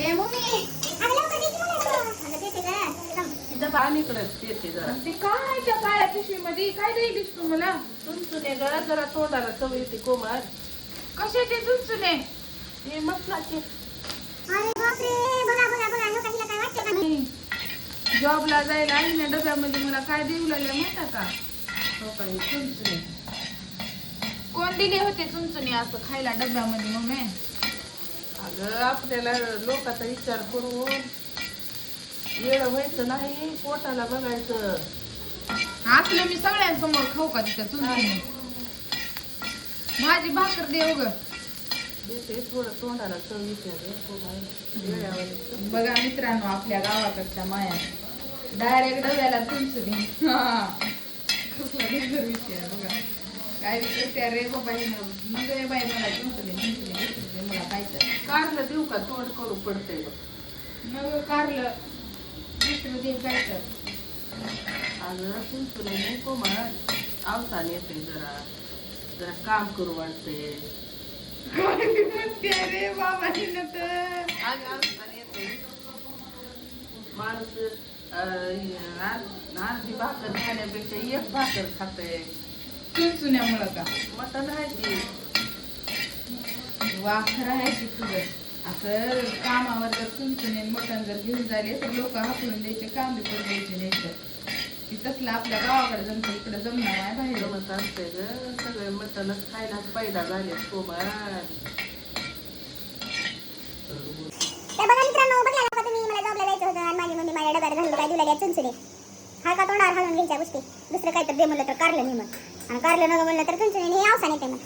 ए mummy अगं लवकर दे की मला तो. अगं देते गं. थांब. तिथं पाणीकडेच येते जरा ते काय त्या काळ्या पिशवीमध्ये काय देईलीस तू मला? तुमचं जरा जरा तोंडाला चव येते कोमल. कशाचे चुनचुने? हे मसाचे अरे बापरे. बघा बघा बघा नको हिला काय वाटतं का नाही? जॉबला जायला आणि ना डब्यामध्ये मला काय देऊ लागल्या माहिती का? हो काही चुनचुने. कोण दिले होते चुनचुने असं खायला डब्यामध्ये मम्मी? अगं आपल्याला लोकांचा विचार करून येडं व्हायचं नाही, पोटाला बघायचं. आपलं मी सगळ्यांसमोर खाऊ का तिच्या चुनचुने? माझी भाकर देऊ ग. देते थोडं तोंडाला चव येते गं कोमल. येड्यावानी. बघा मित्रांनो आपल्या गावाकडच्या माया डायरेक्ट डब्याला चुनचुने. कसला डेंजर विषय आहे बघा. काय विचारते रे बाबा हे मग रे बाई मला चुनचुने मला पाहिजे. कारलं देऊ का? तोंड करू पडतंय बघ. मग कारलं दुसरं दे जायचं. अगं चुनचुने नाही कोमल, अवसान येते जरा जरा काम करू वाटते. काय म्हणते रे बाबा हिनं तर. अगं अवसान येते. माणूस अर्धी भाकर खाण्यापेक्षा एक भाकर खाते. चुनचुन्यामुळं का? मटण आहे ती. वाखर आहे की तुझं असं कामावर जर चुनचुने मटण जर घेऊन झाले तर लोक हाकलून द्यायचे, काम बी करून द्यायचे नाही तर ती तसलं आपल्या गावाकडे जमतं, इकडे जमणार आहे बाहेर. जमत असते ग, सगळे मटणच खायला पैदा झाले कोमल. तर बघा मित्रांनो, बघला का तुम्ही? मला जॉबला जायचं होतं आणि माझी मम्मी माझ्या डब्यात घालून काय दिलं द्या चुनचुने. हा का तोंडावर घालून घ्यायच्या गोष्टी. दुसरं काय तर दे म्हणलं तर कारलं नाही मग, आणि कारलं नको म्हणलं तर चुनचुने हे अवसान येते मग.